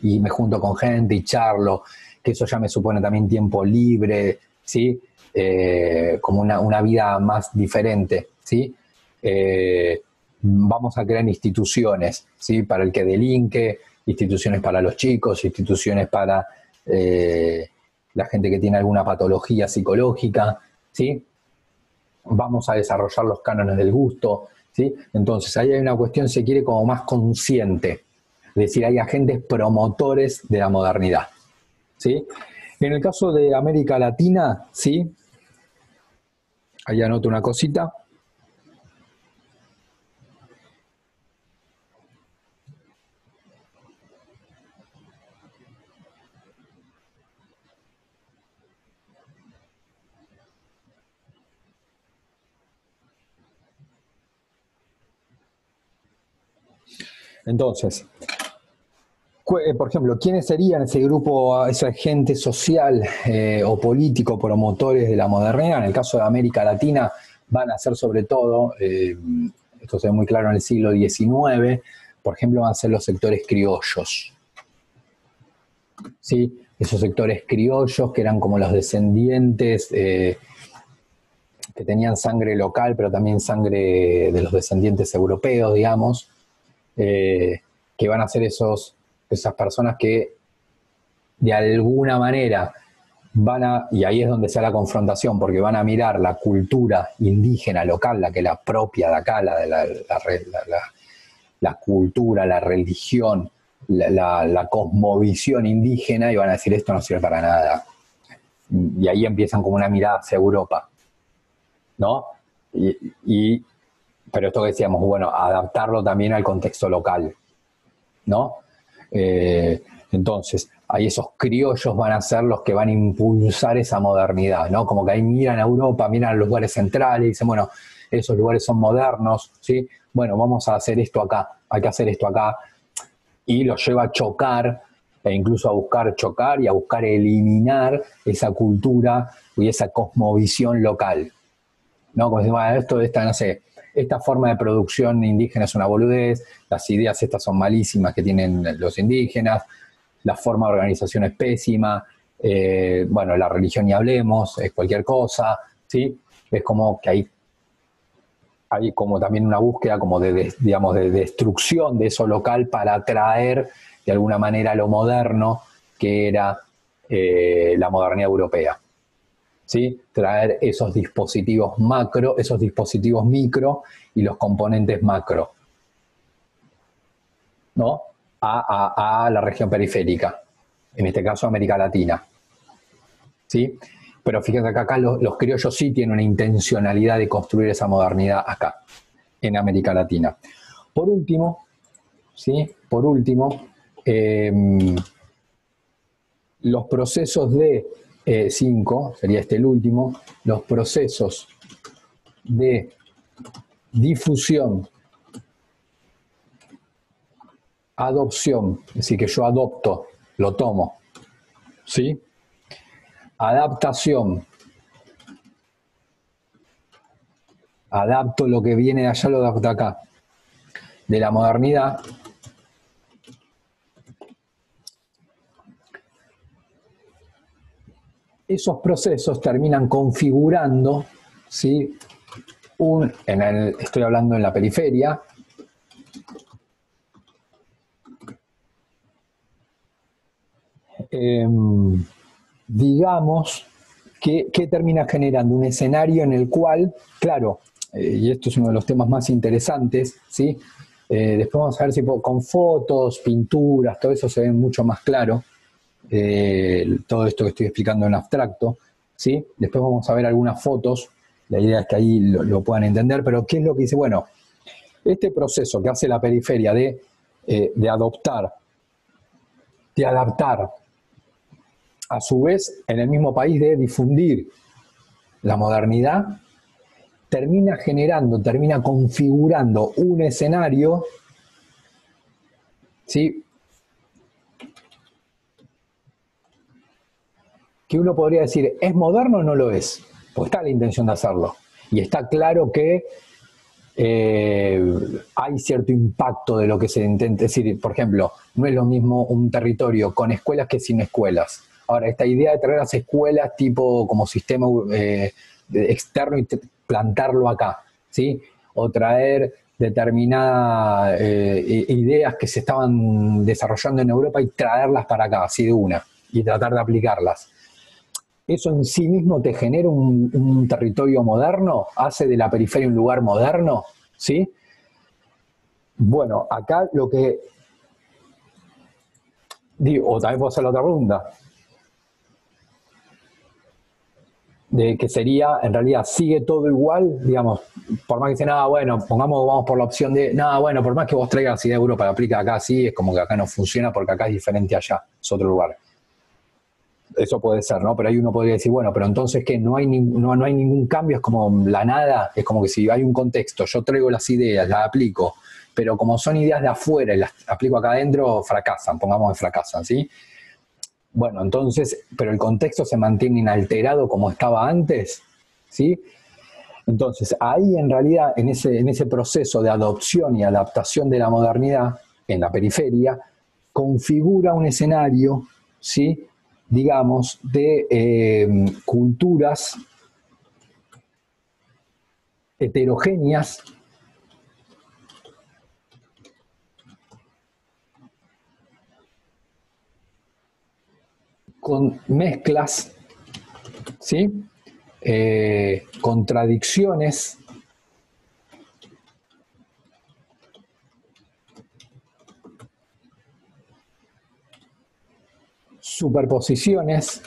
Y me junto con gente y charlo, que eso ya me supone también tiempo libre, ¿sí? Como una vida más diferente, ¿sí? Vamos a crear instituciones, ¿sí? Para el que delinque, instituciones para los chicos, instituciones para la gente que tiene alguna patología psicológica, ¿sí? Vamos a desarrollar los cánones del gusto, ¿sí? Entonces ahí hay una cuestión, se quiere, como más consciente, es decir, hay agentes promotores de la modernidad, ¿sí? En el caso de América Latina, ¿sí? Ahí anoto una cosita. Entonces, por ejemplo, ¿quiénes serían ese grupo, ese agente social o político promotores de la modernidad? En el caso de América Latina van a ser sobre todo, esto se ve muy claro en el siglo XIX, por ejemplo, van a ser los sectores criollos. ¿Sí? Esos sectores criollos que eran como los descendientes, que tenían sangre local, pero también sangre de los descendientes europeos, digamos, que van a ser esas personas que de alguna manera y ahí es donde se da la confrontación, porque van a mirar la cultura indígena local, la que la propia de acá, la cultura, la religión, la cosmovisión indígena, y van a decir, esto no sirve para nada. Y ahí empiezan como una mirada hacia Europa, ¿no? Pero esto que decíamos, bueno, adaptarlo también al contexto local, ¿no? Entonces, ahí esos criollos van a ser los que van a impulsar esa modernidad, ¿no? Como que ahí miran a Europa, miran a los lugares centrales y dicen, bueno, esos lugares son modernos, ¿sí? Bueno, vamos a hacer esto acá, hay que hacer esto acá, y los lleva a chocar, e incluso a buscar chocar y a buscar eliminar esa cultura y esa cosmovisión local, ¿no? Como decir, bueno, no sé, esta forma de producción indígena es una boludez, las ideas estas son malísimas que tienen los indígenas, la forma de organización es pésima, bueno, la religión ni hablemos, es cualquier cosa, ¿sí? Es como que hay como también una búsqueda como digamos, de destrucción de eso local para atraer de alguna manera lo moderno que era la modernidad europea. ¿Sí? Traer esos dispositivos macro, esos dispositivos micro y los componentes macro, ¿no? A la región periférica. en este caso América Latina, ¿sí? Pero fíjense que acá los criollos sí tienen una intencionalidad de construir esa modernidad acá, en América Latina. Por último, ¿sí? Por último, los procesos de 5, sería este el último, los procesos de difusión, adopción, es decir, que yo adopto, lo tomo, ¿sí? Adaptación, adapto lo que viene de allá, lo adapto acá, de la modernidad. Esos procesos terminan configurando, ¿sí? Estoy hablando en la periferia, digamos que termina generando un escenario en el cual, claro, y esto es uno de los temas más interesantes, ¿sí? Después vamos a ver si con fotos, pinturas, todo eso se ve mucho más claro, todo esto que estoy explicando en abstracto, ¿sí? Después vamos a ver algunas fotos, la idea es que ahí lo puedan entender, pero ¿qué es lo que dice? Bueno, este proceso que hace la periferia de adoptar, de adaptar, a su vez, en el mismo país de difundir la modernidad, termina configurando un escenario, ¿sí? Que uno podría decir, ¿es moderno o no lo es? Pues está la intención de hacerlo. Y está claro que hay cierto impacto de lo que se intenta decir. Por ejemplo, no es lo mismo un territorio con escuelas que sin escuelas. Ahora, esta idea de traer las escuelas tipo como sistema externo y plantarlo acá, ¿sí? O traer determinadas ideas que se estaban desarrollando en Europa y traerlas para acá, así de una, y tratar de aplicarlas. ¿Eso en sí mismo te genera un territorio moderno? ¿Hace de la periferia un lugar moderno? ¿Sí? Bueno, acá lo que digo, o también puedo hacer la otra pregunta, de que sería, en realidad, sigue todo igual, digamos, por más que sea nada, bueno, vamos por la opción de, nada, bueno, por más que vos traigas idea de Europa, la aplica acá, sí, es como que acá no funciona porque acá es diferente allá, es otro lugar. Eso puede ser, ¿no? Pero ahí uno podría decir, bueno, pero entonces que no hay ningún cambio, es como la nada, es como que si hay un contexto, yo traigo las ideas, las aplico, pero como son ideas de afuera y las aplico acá adentro, fracasan, pongamos que fracasan, ¿sí? Bueno, entonces, pero el contexto se mantiene inalterado como estaba antes, ¿sí? Entonces, ahí en realidad, en ese proceso de adopción y adaptación de la modernidad en la periferia, configura un escenario, ¿sí? Digamos, de culturas heterogéneas con mezclas, ¿sí? Contradicciones, superposiciones,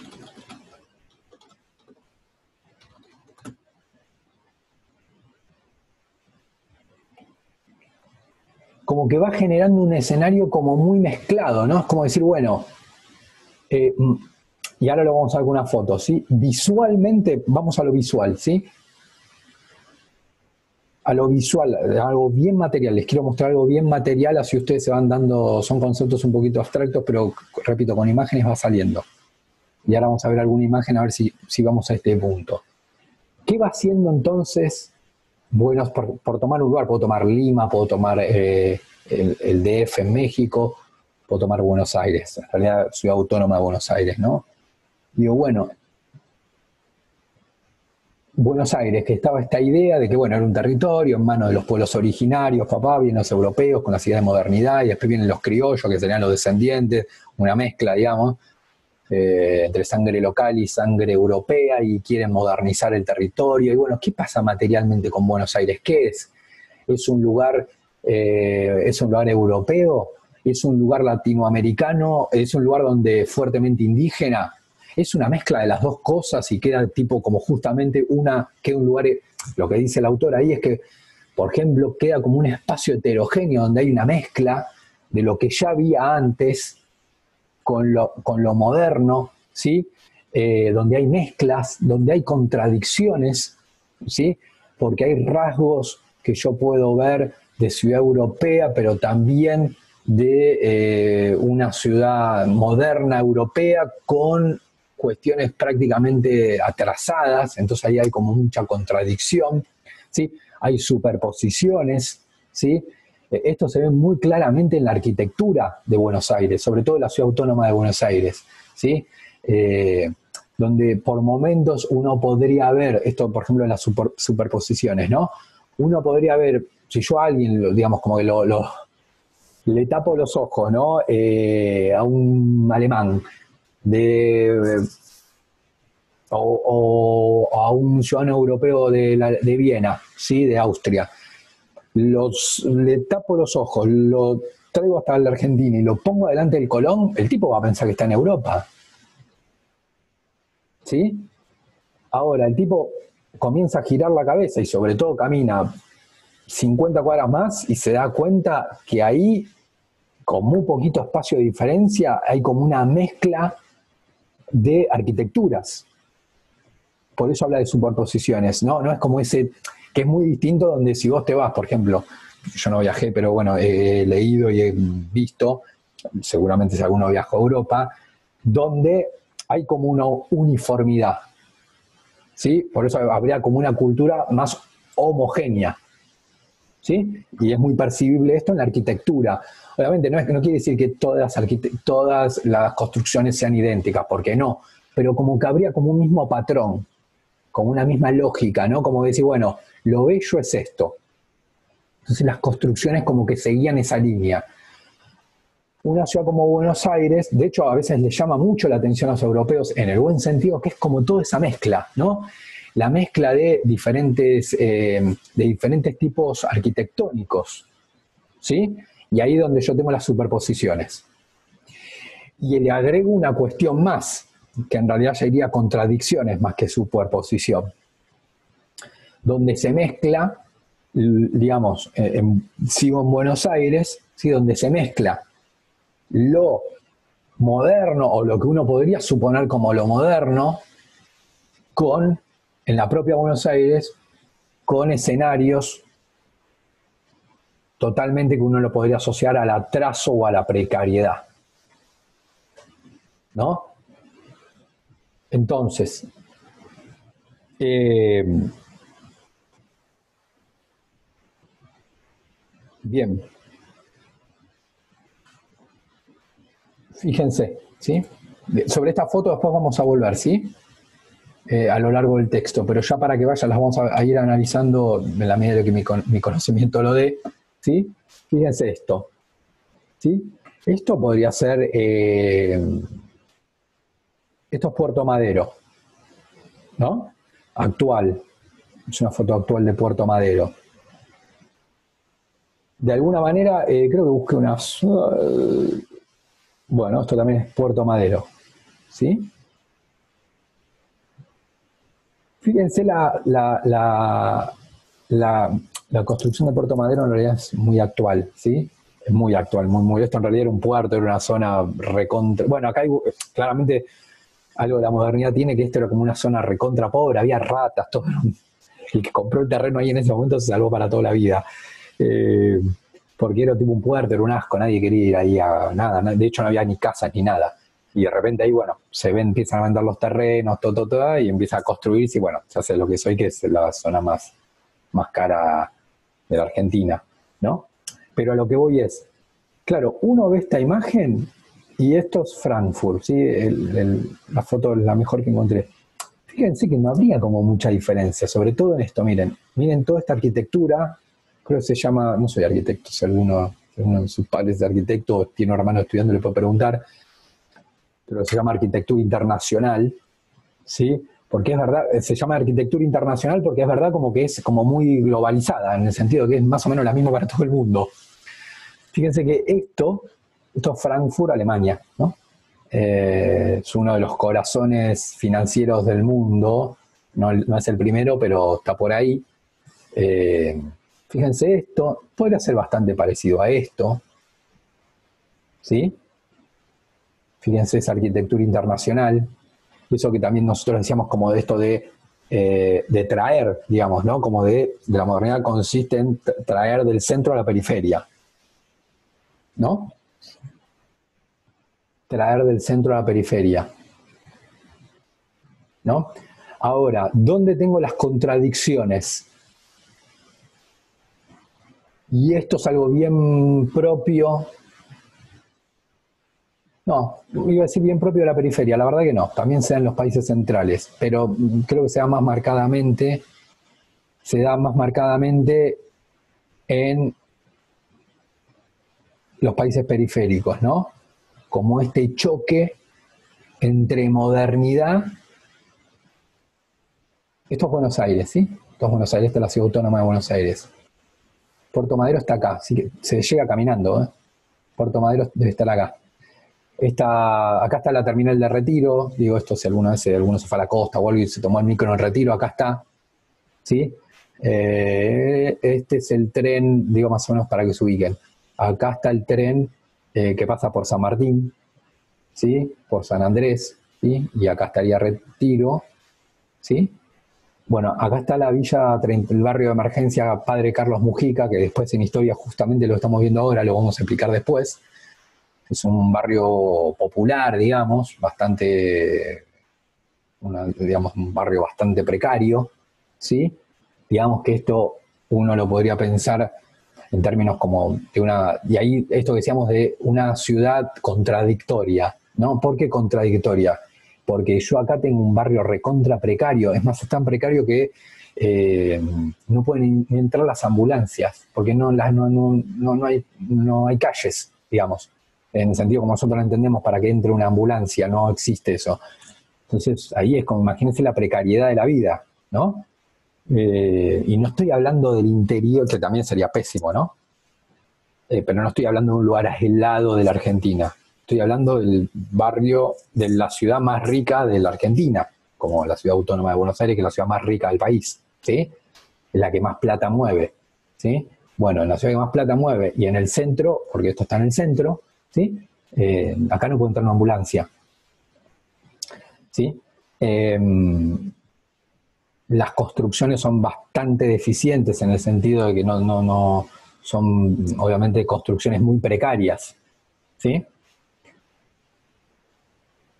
como que va generando un escenario como muy mezclado, ¿no? Es como decir, bueno, y ahora lo vamos a ver con una foto, ¿sí? Visualmente, vamos a lo visual, ¿sí? A lo visual, algo bien material, les quiero mostrar algo bien material, así ustedes se van dando, son conceptos un poquito abstractos, pero repito, con imágenes va saliendo. Y ahora vamos a ver alguna imagen a ver si vamos a este punto. ¿Qué va haciendo entonces? Bueno, por tomar un lugar, puedo tomar Lima, puedo tomar el DF en México, puedo tomar Buenos Aires, en realidad Ciudad Autónoma de Buenos Aires, ¿no? Digo, bueno, Buenos Aires, que estaba esta idea de que, bueno, era un territorio en manos de los pueblos originarios, papá, vienen los europeos con las ideas de modernidad, y después vienen los criollos, que serían los descendientes, una mezcla, digamos, entre sangre local y sangre europea, y quieren modernizar el territorio. Y bueno, ¿qué pasa materialmente con Buenos Aires? ¿Qué es? ¿Es un lugar europeo? es un lugar latinoamericano, es un lugar donde fuertemente indígena, es una mezcla de las dos cosas y queda tipo como justamente que un lugar, lo que dice el autor ahí es que, por ejemplo, queda como un espacio heterogéneo donde hay una mezcla de lo que ya había antes con lo moderno, ¿sí? Donde hay mezclas, donde hay contradicciones, ¿sí? Porque hay rasgos que yo puedo ver de ciudad europea, pero también de una ciudad moderna europea con cuestiones prácticamente atrasadas, entonces ahí hay como mucha contradicción, ¿sí? Hay superposiciones, ¿sí? Esto se ve muy claramente en la arquitectura de Buenos Aires, sobre todo en la ciudad autónoma de Buenos Aires, ¿sí? Donde por momentos uno podría ver, esto por ejemplo en las superposiciones, ¿no? Uno podría ver, si yo a alguien, digamos, como que le tapo los ojos, ¿no? A un alemán o a un ciudadano europeo de Viena, ¿sí? De Austria. Le tapo los ojos, lo traigo hasta la Argentina y lo pongo delante del Colón, el tipo va a pensar que está en Europa. ¿Sí? Ahora, el tipo comienza a girar la cabeza y sobre todo camina 50 cuadras más y se da cuenta que ahí, con muy poquito espacio de diferencia, hay como una mezcla de arquitecturas. Por eso habla de superposiciones, ¿no? No es como ese, que es muy distinto donde si vos te vas, por ejemplo, yo no viajé, pero bueno, he leído y he visto, seguramente si alguno viajó a Europa, donde hay como una uniformidad, ¿sí? Por eso habría como una cultura más homogénea, ¿sí? Y es muy percibible esto en la arquitectura. Obviamente no quiere decir que todas las construcciones sean idénticas, porque no, pero como que habría como un mismo patrón, como una misma lógica, ¿no? Como decir, bueno, lo bello es esto. Entonces las construcciones como que seguían esa línea. Una ciudad como Buenos Aires, de hecho a veces le llama mucho la atención a los europeos, en el buen sentido, que es como toda esa mezcla, ¿no? La mezcla de diferentes tipos arquitectónicos, ¿sí? Y ahí es donde yo tengo las superposiciones. Y le agrego una cuestión más, que en realidad ya iría contradicciones más que superposición, donde se mezcla, digamos, sigo en Buenos Aires, ¿sí? Donde se mezcla lo moderno o lo que uno podría suponer como lo moderno en la propia Buenos Aires, con escenarios totalmente que uno lo podría asociar al atraso o a la precariedad, ¿no? Entonces, bien, fíjense, ¿sí? Sobre esta foto después vamos a volver, ¿sí? A lo largo del texto, pero ya para que vayan las vamos a ir analizando en la medida de que mi conocimiento lo dé, ¿sí? Fíjense esto, ¿sí? Esto podría ser, esto es Puerto Madero, ¿no? Actual, es una foto actual de Puerto Madero. De alguna manera, creo que busqué unas, bueno, esto también es Puerto Madero, ¿sí? Fíjense la construcción de Puerto Madero en realidad es muy actual, ¿sí? Es muy actual, muy. Esto en realidad era un puerto, era una zona recontra. Bueno, acá hay, claramente algo de la modernidad tiene que esto era como una zona recontra pobre, había ratas, todo. El que compró el terreno ahí en ese momento se salvó para toda la vida. Porque era tipo un puerto, era un asco, nadie quería ir ahí a nada. De hecho, no había ni casas ni nada. Y de repente ahí, bueno, empiezan a vender los terrenos, todo, y empieza a construirse, y bueno, se hace lo que es hoy, que es la zona más cara de la Argentina, ¿no? Pero a lo que voy es, claro, uno ve esta imagen y esto es Frankfurt, ¿sí? La foto es la mejor que encontré. Fíjense que no habría como mucha diferencia, sobre todo en esto, miren toda esta arquitectura, creo que se llama, no soy arquitecto, si alguno de sus padres es arquitecto, tiene un hermano estudiando, le puedo preguntar, pero se llama arquitectura internacional, ¿sí? Porque es verdad, se llama arquitectura internacional porque es verdad como que es como muy globalizada, en el sentido que es más o menos la misma para todo el mundo. Fíjense que esto Esto es Frankfurt, Alemania, ¿no? Es uno de los corazones financieros del mundo, no es el primero, pero está por ahí. Fíjense esto, podría ser bastante parecido a esto, ¿sí? Fíjense esa arquitectura internacional, eso que también nosotros decíamos como de esto de traer, digamos, ¿no? Como de la modernidad consiste en traer del centro a la periferia, ¿no? Traer del centro a la periferia, ¿no? Ahora, ¿dónde tengo las contradicciones? Y esto es algo bien propio. No, iba a decir bien propio de la periferia, la verdad que no, también se da en los países centrales, pero creo que se da más marcadamente en los países periféricos, ¿no? Como este choque entre modernidad. Esto es Buenos Aires, ¿sí? Esto es Buenos Aires, esta es la ciudad autónoma de Buenos Aires. Puerto Madero está acá, así que se llega caminando, ¿eh? Puerto Madero debe estar acá. Acá está la terminal de Retiro, digo esto si alguno se fue a la costa o algo y se tomó el micro en Retiro, acá está, ¿sí? Este es el tren, digo más o menos para que se ubiquen. Acá está el tren que pasa por San Martín, ¿sí? Por San Andrés, ¿sí? Y acá estaría Retiro, ¿sí? Bueno, acá está la villa, el barrio de emergencia Padre Carlos Mujica, que después en historia justamente lo estamos viendo ahora, lo vamos a explicar después. Es un barrio popular, digamos, digamos, un barrio bastante precario, ¿sí? Digamos que esto uno lo podría pensar en términos como de y ahí esto que decíamos de una ciudad contradictoria, ¿no? ¿Por qué contradictoria? Porque yo acá tengo un barrio recontra precario, es más, es tan precario que no pueden ni entrar las ambulancias, porque no hay calles, digamos, en el sentido como nosotros lo entendemos, para que entre una ambulancia, no existe eso. Entonces ahí es como, imagínense la precariedad de la vida, ¿no? Y no estoy hablando del interior, que también sería pésimo, ¿no? Pero no estoy hablando de un lugar aislado de la Argentina. Estoy hablando del barrio, de la ciudad más rica de la Argentina, como la ciudad autónoma de Buenos Aires, que es la ciudad más rica del país, ¿sí? Es la que más plata mueve, ¿sí? Bueno, en la ciudad que más plata mueve y en el centro, porque esto está en el centro, ¿sí? Acá no puede entrar una ambulancia, ¿sí? Las construcciones son bastante deficientes en el sentido de que no son obviamente construcciones muy precarias, ¿sí?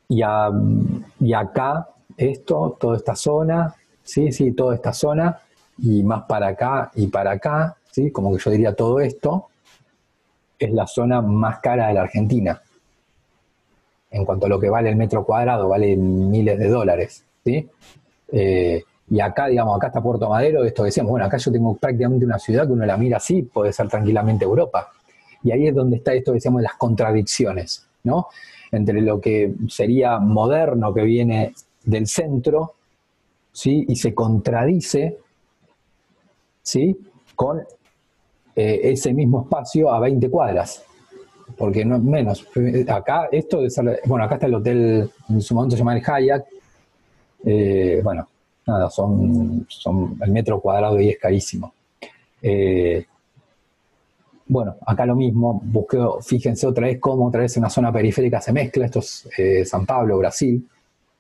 Y acá, toda esta zona, sí, toda esta zona, y más para acá y para acá, ¿sí? Como que yo diría todo esto, es la zona más cara de la Argentina. En cuanto a lo que vale el metro cuadrado, vale miles de dólares, ¿sí? Y acá, digamos, acá está Puerto Madero, esto que decíamos, bueno, acá yo tengo prácticamente una ciudad que uno la mira así, puede ser tranquilamente Europa. Y ahí es donde está esto que decíamos, las contradicciones, ¿no? Entre lo que sería moderno, que viene del centro, ¿sí? Y se contradice, ¿sí? Con ese mismo espacio a 20 cuadras, porque no menos. Acá, bueno, acá está el hotel, en su momento se llama el Hyatt, bueno, nada, el metro cuadrado y es carísimo. Bueno, acá lo mismo, fíjense otra vez cómo otra vez en una zona periférica se mezcla, esto es San Pablo, Brasil,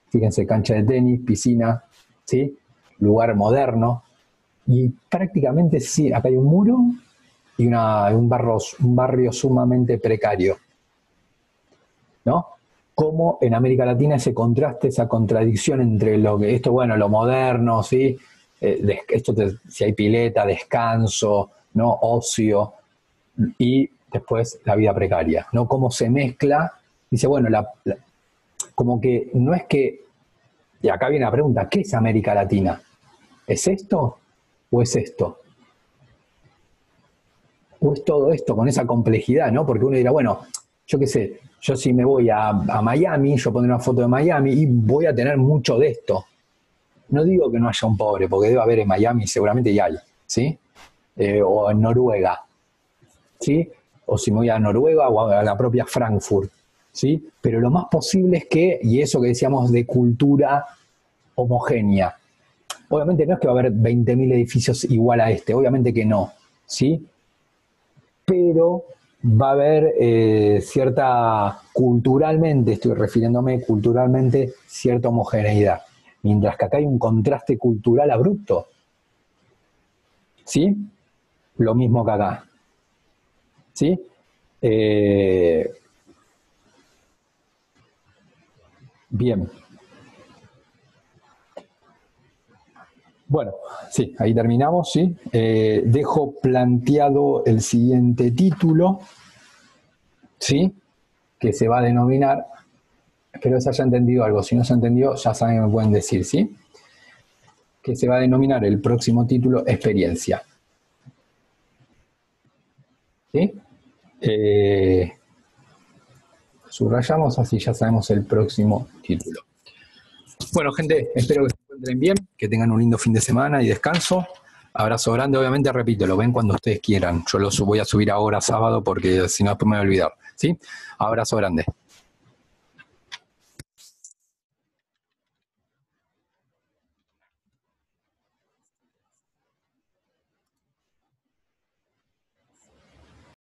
fíjense, cancha de tenis, piscina, ¿sí? Lugar moderno, y prácticamente sí, acá hay un muro y un barrio sumamente precario, ¿no? Como en América Latina ese contraste, esa contradicción entre lo moderno, ¿sí? Si hay pileta, descanso, ¿no? Ocio, y después la vida precaria, ¿no? Cómo se mezcla, dice, bueno, como que no es que, y acá viene la pregunta, ¿qué es América Latina? ¿Es esto o es esto? ¿O es todo esto con esa complejidad, ¿no? Porque uno dirá, bueno, yo qué sé, yo si me voy a Miami, yo pondré una foto de Miami y voy a tener mucho de esto. No digo que no haya un pobre, porque debe haber en Miami, seguramente ya hay, ¿sí? O en Noruega, ¿sí? o si me voy a Noruega o a la propia Frankfurt, ¿sí? Pero lo más posible es que, y eso que decíamos de cultura homogénea, obviamente no es que va a haber 20.000 edificios igual a este, obviamente que no, ¿sí? Pero va a haber cierta, culturalmente, estoy refiriéndome culturalmente, cierta homogeneidad, mientras que acá hay un contraste cultural abrupto, ¿sí? Lo mismo que acá, ¿sí? Eh, bien, bueno, sí, ahí terminamos, ¿sí? Dejo planteado el siguiente título, ¿sí? Que se va a denominar, espero que se haya entendido algo, si no se entendió, ya saben que me pueden decir, ¿sí? Que se va a denominar el próximo título Experiencia, ¿sí? Eh, Subrayamos, así ya sabemos el próximo título. Bueno, gente, espero que se encuentren bien, que tengan un lindo fin de semana y descanso. Abrazo grande, obviamente, repito, lo ven cuando ustedes quieran. Yo lo voy a subir ahora sábado porque si no después me voy a olvidar, ¿sí? Abrazo grande.